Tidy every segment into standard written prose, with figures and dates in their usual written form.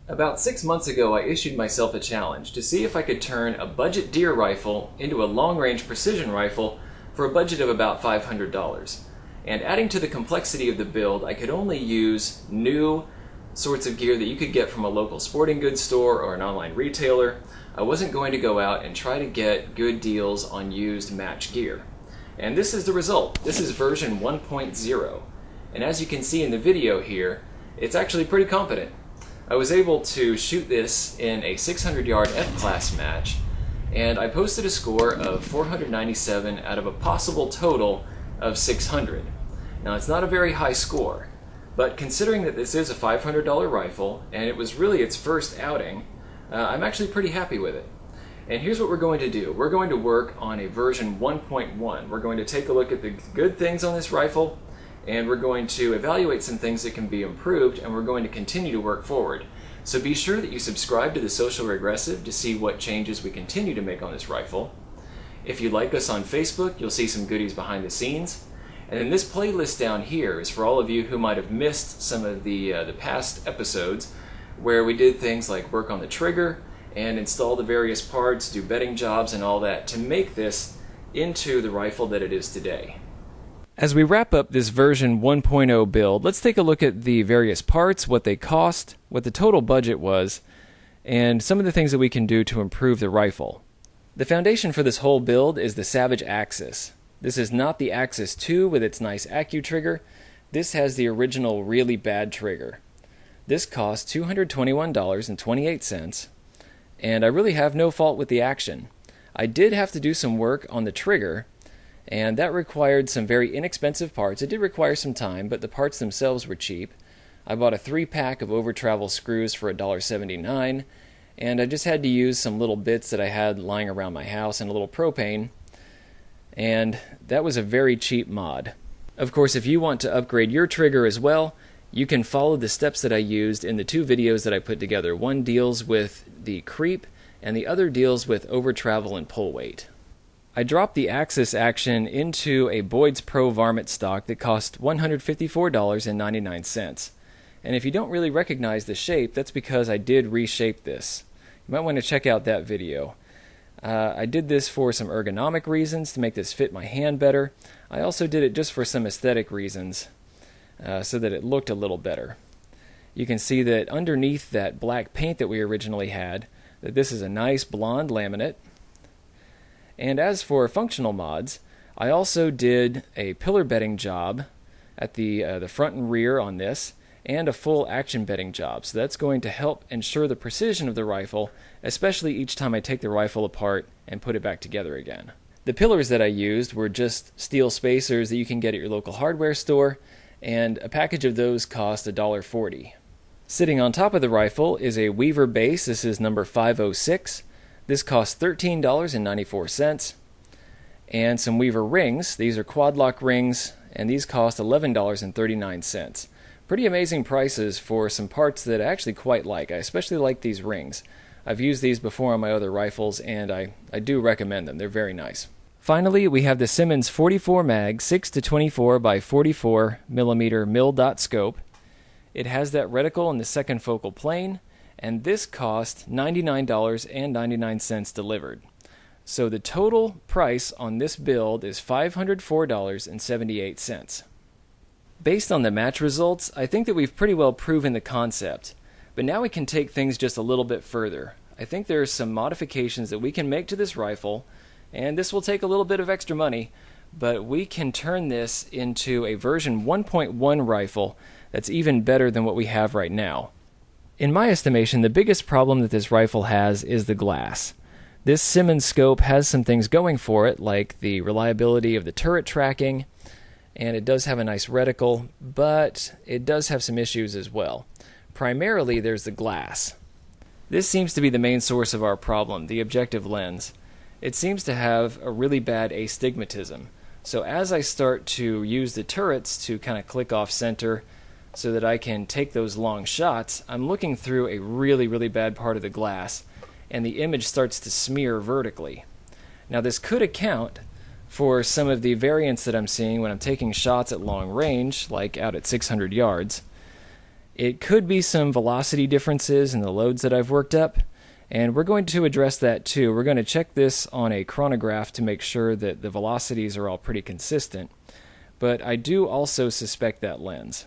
About 6 months ago, I issued myself a challenge to see if I could turn a budget deer rifle into a long-range precision rifle for a budget of about $500. And adding to the complexity of the build, I could only use new sorts of gear that you could get from a local sporting goods store or an online retailer. I wasn't going to go out and try to get good deals on used match gear. And this is the result. This is version 1.0. And as you can see in the video here, it's actually pretty competent. I was able to shoot this in a 600-yard F-class match, and I posted a score of 497 out of a possible total of 600. Now, it's not a very high score, but considering that this is a $500 rifle, and it was really its first outing, I'm actually pretty happy with it. And here's what we're going to do. We're going to work on a version 1.1. We're going to take a look at the good things on this rifle, and we're going to evaluate some things that can be improved, and we're going to continue to work forward. So be sure that you subscribe to the Social Regressive to see what changes we continue to make on this rifle. If you like us on Facebook, you'll see some goodies behind the scenes. And then this playlist down here is for all of you who might have missed some of the past episodes where we did things like work on the trigger and install the various parts, do bedding jobs and all that to make this into the rifle that it is today. As we wrap up this version 1.0 build, let's take a look at the various parts, what they cost, what the total budget was, and some of the things that we can do to improve the rifle. The foundation for this whole build is the Savage Axis. This is not the Axis 2 with its nice AccuTrigger. This has the original really bad trigger. This cost $221.28, and I really have no fault with the action. I did have to do some work on the trigger, and that required some very inexpensive parts. It did require some time, but the parts themselves were cheap. I bought a 3-pack of over-travel screws for $1.79, and I just had to use some little bits that I had lying around my house and a little propane, and that was a very cheap mod. Of course, if you want to upgrade your trigger as well, you can follow the steps that I used in the 2 videos that I put together. One deals with the creep, and the other deals with over-travel and pull weight. I dropped the Axis action into a Boyd's Pro varmint stock that cost $154.99. And if you don't really recognize the shape, that's because I did reshape this. You might want to check out that video. I did this for some ergonomic reasons to make this fit my hand better. I also did it just for some aesthetic reasons so that it looked a little better. You can see that underneath that black paint that we originally had, that this is a nice blonde laminate. And as for functional mods, I also did a pillar bedding job at the front and rear on this, and a full action bedding job. So that's going to help ensure the precision of the rifle, especially each time I take the rifle apart and put it back together again. The pillars that I used were just steel spacers that you can get at your local hardware store, and a package of those cost $1.40. Sitting on top of the rifle is a Weaver base. This is number 506. This costs $13.94, and some Weaver rings. These are quad lock rings, and these cost $11.39. Pretty amazing prices for some parts that I actually quite like. I especially like these rings. I've used these before on my other rifles, and I do recommend them. They're very nice. Finally, we have the Simmons 44 mag 6-24 by 44 millimeter mil-dot scope. It has that reticle in the second focal plane, and this cost $99.99 delivered. So the total price on this build is $504.78. Based on the match results, I think that we've pretty well proven the concept, but now we can take things just a little bit further. I think there are some modifications that we can make to this rifle, and this will take a little bit of extra money, but we can turn this into a version 1.1 rifle that's even better than what we have right now. In my estimation, the biggest problem that this rifle has is the glass. This Simmons scope has some things going for it, like the reliability of the turret tracking, and it does have a nice reticle, but it does have some issues as well. Primarily, there's the glass. This seems to be the main source of our problem, the objective lens. It seems to have a really bad astigmatism. So as I start to use the turrets to kind of click off center so that I can take those long shots, I'm looking through a really, really bad part of the glass, and the image starts to smear vertically. Now this could account for some of the variance that I'm seeing when I'm taking shots at long range, like out at 600 yards. It could be some velocity differences in the loads that I've worked up, and we're going to address that too. We're going to check this on a chronograph to make sure that the velocities are all pretty consistent, but I do also suspect that lens.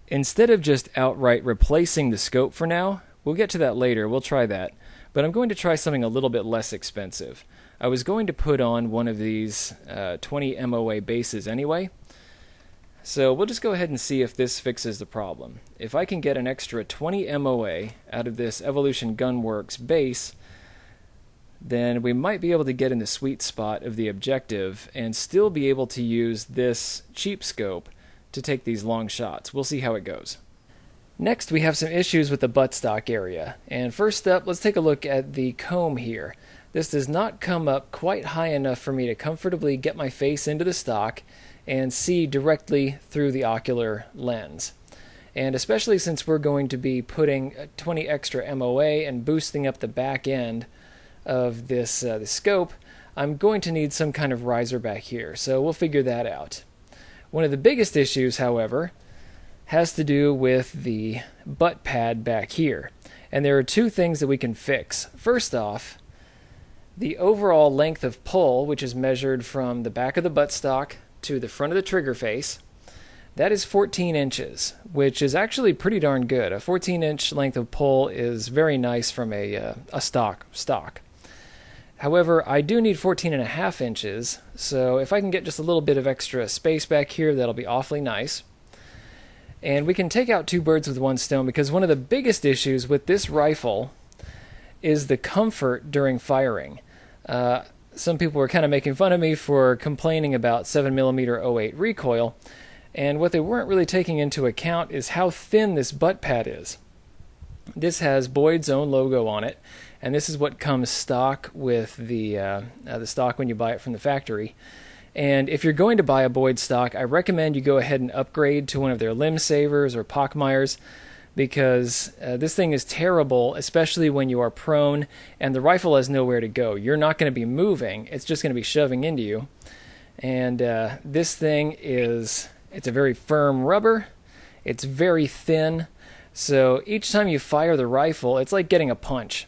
Instead of just outright replacing the scope for now, we'll get to that later, we'll try that, but I'm going to try something a little bit less expensive. I was going to put on one of these 20 MOA bases anyway, so we'll just go ahead and see if this fixes the problem. If I can get an extra 20 MOA out of this Evolution Gunworks base, then we might be able to get in the sweet spot of the objective and still be able to use this cheap scope to take these long shots. We'll see how it goes. Next, we have some issues with the buttstock area. And first up, let's take a look at the comb here. This does not come up quite high enough for me to comfortably get my face into the stock and see directly through the ocular lens. And especially since we're going to be putting 20 extra MOA and boosting up the back end of this the scope, I'm going to need some kind of riser back here, so we'll figure that out. One of the biggest issues, however, has to do with the butt pad back here. And there are two things that we can fix. First off, the overall length of pull, which is measured from the back of the buttstock to the front of the trigger face, that is 14 inches, which is actually pretty darn good. A 14-inch length of pull is very nice from a stock. However, I do need 14.5 inches, so if I can get just a little bit of extra space back here, that'll be awfully nice. And we can take out two birds with one stone, because one of the biggest issues with this rifle is the comfort during firing. Some people were kind of making fun of me for complaining about 7mm 08 recoil, and what they weren't really taking into account is how thin this butt pad is. This has Boyd's own logo on it, and this is what comes stock with the stock when you buy it from the factory. And if you're going to buy a Boyd stock, I recommend you go ahead and upgrade to one of their Limb Savers or Pockmeyers, because this thing is terrible, especially when you are prone and the rifle has nowhere to go. You're not going to be moving, it's just going to be shoving into you. And this thing it's a very firm rubber, it's very thin, so each time you fire the rifle, it's like getting a punch.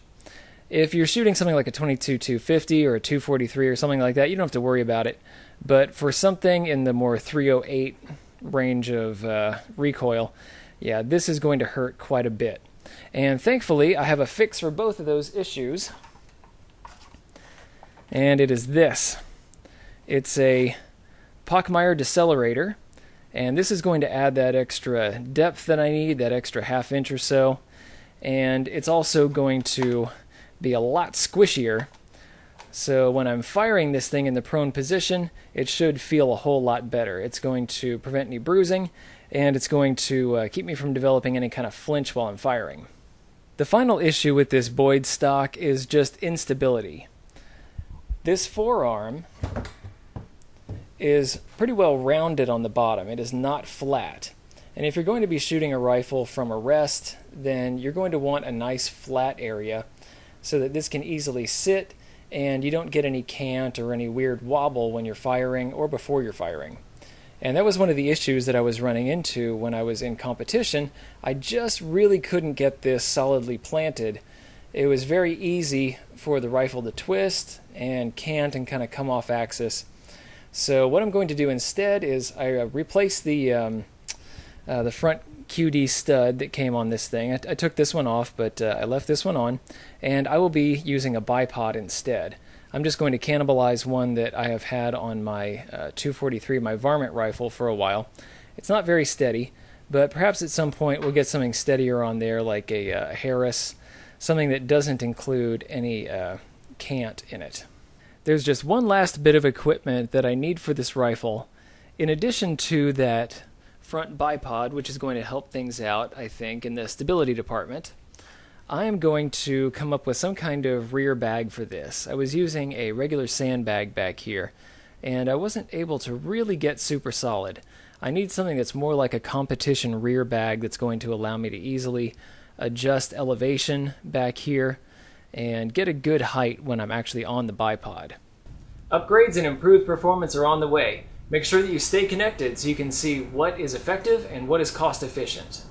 If you're shooting something like a 22-250 or a 243 or something like that, you don't have to worry about it. But for something in the more 308 range of recoil, yeah, this is going to hurt quite a bit. And thankfully, I have a fix for both of those issues. And it is this. It's a Pockmeyer decelerator. And this is going to add that extra depth that I need, that extra half inch or so. And it's also going to be a lot squishier. So when I'm firing this thing in the prone position, it should feel a whole lot better. It's going to prevent any bruising, and it's going to keep me from developing any kind of flinch while I'm firing. The final issue with this Boyd stock is just instability. This forearm is pretty well rounded on the bottom. It is not flat. And if you're going to be shooting a rifle from a rest, then you're going to want a nice flat area so that this can easily sit and you don't get any cant or any weird wobble when you're firing or before you're firing. And that was one of the issues that I was running into when I was in competition. I just really couldn't get this solidly planted. It was very easy for the rifle to twist and cant and kind of come off axis. So what I'm going to do instead is I replace the front QD stud that came on this thing. I took this one off, but I left this one on, and I will be using a bipod instead. I'm just going to cannibalize one that I have had on my 243, my varmint rifle, for a while. It's not very steady, but perhaps at some point we'll get something steadier on there, like a Harris, something that doesn't include any cant in it. There's just one last bit of equipment that I need for this rifle. In addition to that front bipod, which is going to help things out, I think, in the stability department, I am going to come up with some kind of rear bag for this. I was using a regular sandbag back here, and I wasn't able to really get super solid. I need something that's more like a competition rear bag that's going to allow me to easily adjust elevation back here and get a good height when I'm actually on the bipod. Upgrades and improved performance are on the way. Make sure that you stay connected so you can see what is effective and what is cost efficient.